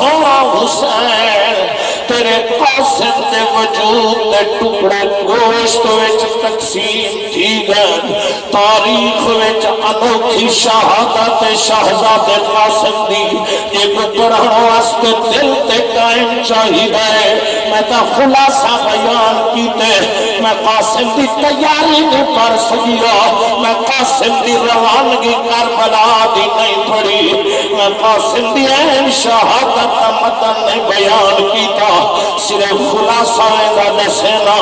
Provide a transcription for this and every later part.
سونا حسین تیرے قاسم دے وجود دے ٹکڑے گوشت وچ تقسیم تھی گئے تاریخ وچ انوکھی شہادت شہزادے قاسم دی ایک پڑھن واسطے دل تے قائم چاہیے میں تا خلاصہ بیان کیتے میں قاسم دی تیاری نہیں کر سکیا میں قاسم دی روانگی کربلا دی نہیں پڑھی میں قاسم دی این شہادت کا متن نہیں بیان کیتا صرف خلاصہ دا دسینا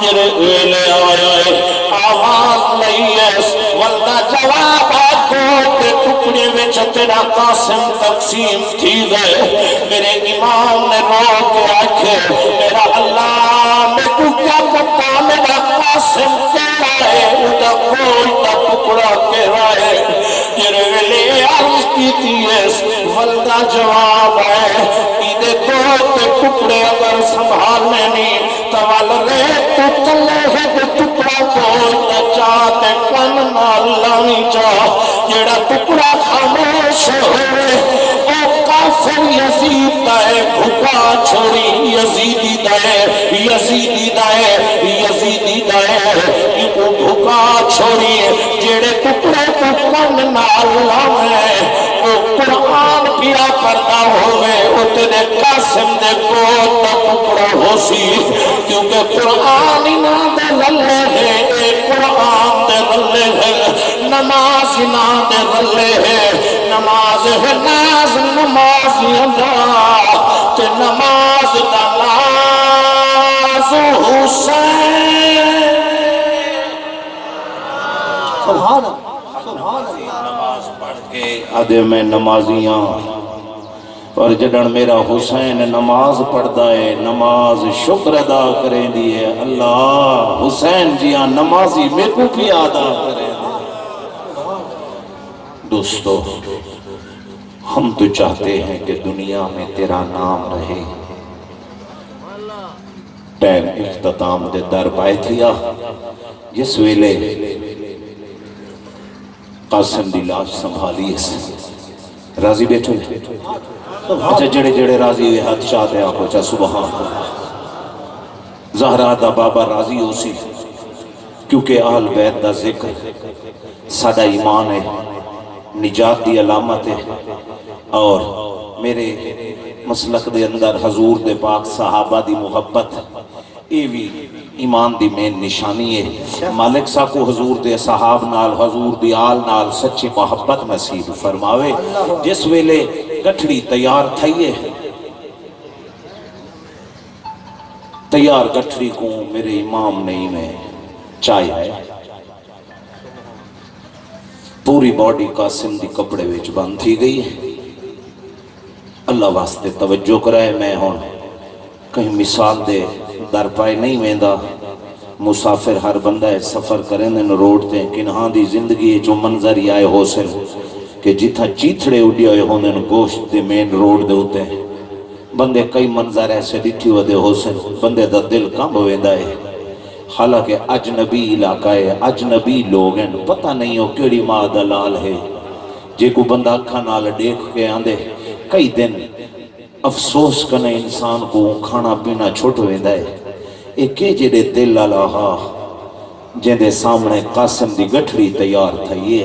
میرے ویلے آئے آواز لئیے والدہ جواب آکو تے ٹکڑے وچ تیرا قاسم تقسیم تھی گئے میرے امام نے رو کے آکھے میرا اللہ میں تو کیا پتا میرا قاسم کہہ رہا ہے اُدھا کوئی تا ٹکڑا کہہ رہا ہے میرے ویلے عرض کی تیس والدہ جواب ہے ایدے دو تے ٹکڑے اگر سنبھالنے نہیں توال رہے تو تلے ہے دے ٹکڑا کوئی تا چاہتے کن نالانی چاہ جیڑا ٹکڑا خاموش ہوئے او کافر یزید دائے بھکا چھوڑی یزیدی دائے یزیدی دائے یزیدی دائے ایکو بھکا چھوڑی جیڑے ٹکڑے کو کن نالانی وہ قرآن پیا پردہ ہوئے اتنے قاسم دے کو ٹکڑا ہو سی کیونکہ قرآن نہ دے للے ہے قرآن دے للے ہے نماز نہ دے للے ہے نماز ہے ناز نماز اللہ تے نماز دا ناز حسین سبحان اللہ نماز پڑھ کے آدھے میں نمازیاں اور جڑن میرا حسین نماز پڑھدا ہے نماز شکر ادا کریں دیئے اللہ حسین جیاں نمازی میں کو بھی ادا کریں دیئے دوستو ہم تو چاہتے ہیں کہ دنیا میں تیرا نام رہے ٹائم اختتام دے در پائے تھیا جس ویلے قاسم دی لاش سنبھالی ہے راضی بیٹھو اچھا جڑے جڑے راضی ہوئے ہاتھ چاہتے ہیں آنکھو چاہ سبحان زہرہ دا بابا راضی ہو سی کیونکہ آل بیت دا ذکر سادہ ایمان ہے نجات دی علامت ہے اور میرے مسلک دے اندر حضور دے پاک صحابہ دی محبت اے بھی ایمان دی مین نشانی ہے مالک سا کو حضور دے صحاب نال حضور دی آل نال سچی محبت نصیب فرماوے جس ویلے گٹھڑی تیار تھائیے تیار گٹھڑی کو میرے امام نہیں میں چاہیے ہے پوری باڈی قاسم دی کپڑے ویچ بند تھی گئی ہے اللہ واسطے توجہ کرائے میں ہوں کہیں مثال دے در پائے نہیں ویندہ مسافر ہر بندہ ہے سفر کریں دن روڈ دیں کنہاں دی زندگی جو منظر ہی آئے ہو سن کہ جتھا چیتھڑے اڈی ہوئے ہوں دن گوشت دے مین روڈ دے ہوتے ہیں بندے کئی منظر ایسے ڈٹھی ہوئے دے ہو سن بندے دا دل کام ہوئندہ ہے حالانکہ اجنبی علاقہ ہے اجنبی لوگ ہیں پتہ نہیں ہو کیڑی ماں دلال ہے جے کو بندہ اکھا نال دیکھ کے آندے کئی دن افسوس کنے انسان کو کھانا پینا چھوٹ ہوئندہ ہے ایک جڑے دل اللہ جن دے سامنے قاسم دی گٹھڑی تیار تھائیے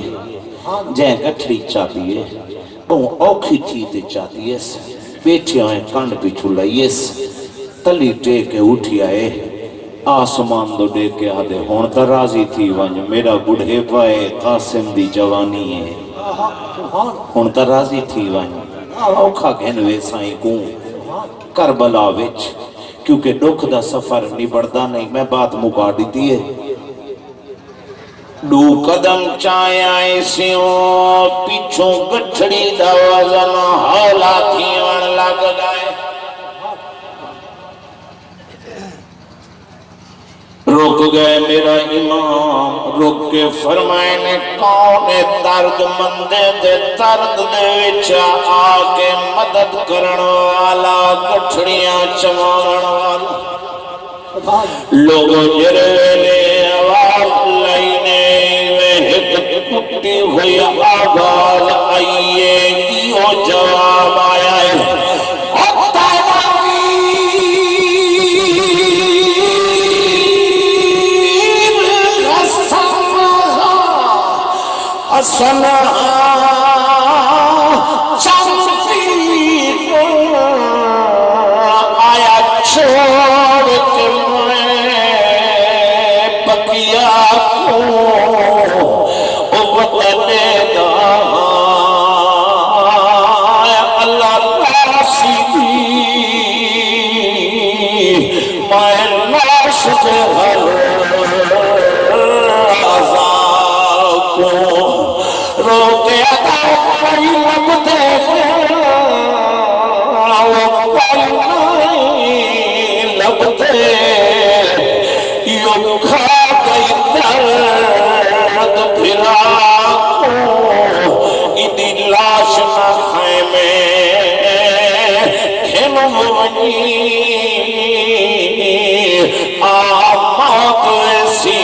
جن گٹھڑی چاہتی ہے بہن اوکھی چیتے چاہتی ہے بیٹھے آئیں کانڈ پیچھو لائیے تلی ٹے کے اٹھی آئے آسمان دو دے کے آدھے ہون تا راضی تھی ونج میرا بڑھے پائے قاسم دی جوانی ہے ہون تا راضی تھی ونج اوکھا گھنوے سائیں کون کربلا وچ کیونکہ دکھ دا سفر نبڑدا نہیں میں بات مکا دیتی ہے دو قدم چائے آئے سیوں پیچھوں گٹھڑی دا وزن حولا تھیون لگ گئے رک گئے میرا امام رک کے فرمائے نے کون درد مندے دے درد دے وچا آکے مدد کرن والا گٹھڑیاں چمان والا لوگوں جرے آواز لائنے میں ہت کٹی ہوئی آواز آئیے کیوں جواب آیا ہے سنا چاندی کو آیا چھوڑ کے میں بقیہ کو وطن داں اللہ راسی دی میں لاش کے ہر روتے ادا کوئی لبتے وہ کوئی نہیں لبتے یوں کھا گئی درد پھرا کو ادھی لاش نہ خیمے کھنونی آمات ایسی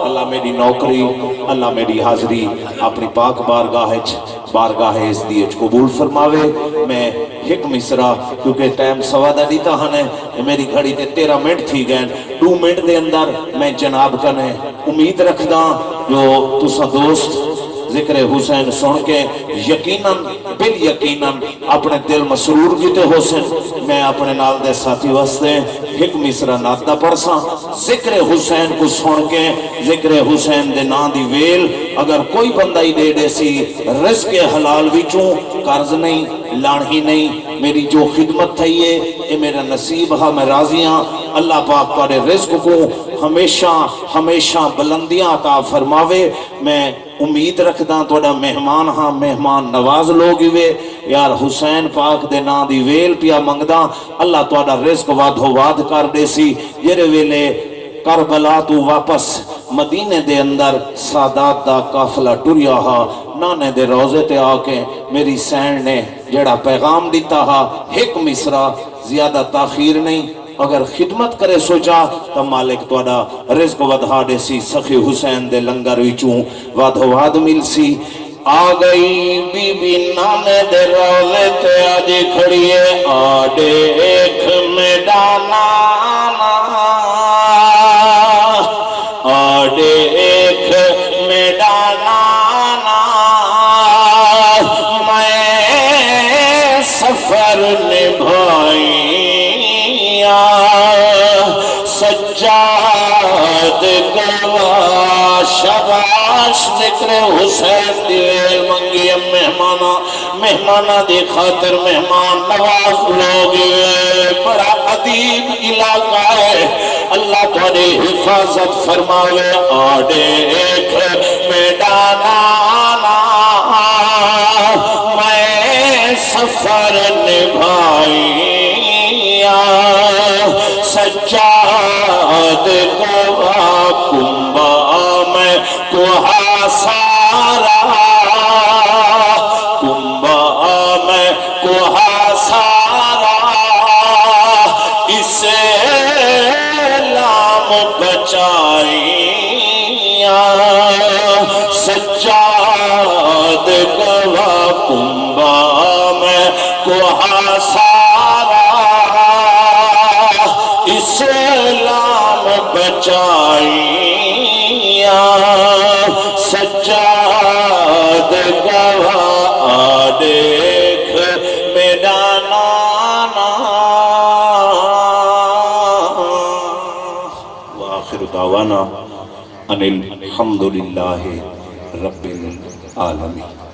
اللہ میری نوکری اللہ میری حاضری اپنی پاک بارگاہ اس دیج قبول فرماوے میں ایک مصرہ کیونکہ ٹائم سوا دا دیتا ہنے میری گھڑی تے 13 منٹ تھی گئے 2 منٹ دے اندر میں جناب کنے امید رکھدا جو تسا دوست ذکر حسین سن کے یقیناً بل یقیناً اپنے دل مسرور کیتے حسین میں اپنے نال دے ساتھی واسطے ایک مصرہ ناتا پڑھساں ذکر حسین کو سن کے ذکر حسین دے نا دی ویل اگر کوئی بندہ ہی دے سی رزق حلال وچوں قرض نہیں لانہی نہیں میری جو خدمت تھی ہے یہ میرا نصیب ہاں میں راضی ہاں اللہ پاک پارے رزق کو ہمیشہ بلندیاں عطا فرماوے میں امید رکھدا توڑا مہمان ہاں مہمان نواز لوگ ہوئے یار حسین پاک دے نا دی ویل پیا منگدا اللہ توڑا رزق وادھو واد کر دے سی یہ ویلے کربلا تو واپس مدینے دے اندر سادات دا قافلہ ٹریا ہا نانے دے روزے تے آکے میری سین نے جڑا پیغام دیتا ہا ایک مصرہ زیادہ تاخیر نہیں اگر خدمت کرے سوچا تو مالک توڑا رزق ودھا دے سی سخی حسین دے لنگر وچوں وادھو واد مل سی آ گئی بی بی نانے دے روزے تے آج کھڑیے آڈے ایک میڈانا آڈے ایک میڈانا میں سفر نبھائی سجاد گواہ شباش ذکر حسین دیویل منگی مہمانہ دی خاطر مہمان نواز لوگ بڑا عدیب علاقہ ہے اللہ تھوڑی حفاظت فرماوے آڈے ایک میڈانا میں سفر نبھائی سجاد گواہ کنبا میں کوہا سارا کنبا میں کوہا سارا اسے لام بچائی سجاد گواہ کنبا میں کوہا سارا اسلام بچائیا سجاد گواہ دیکھ میرا نانا وآخر دعوانا ان الحمدللہ رب العالمین.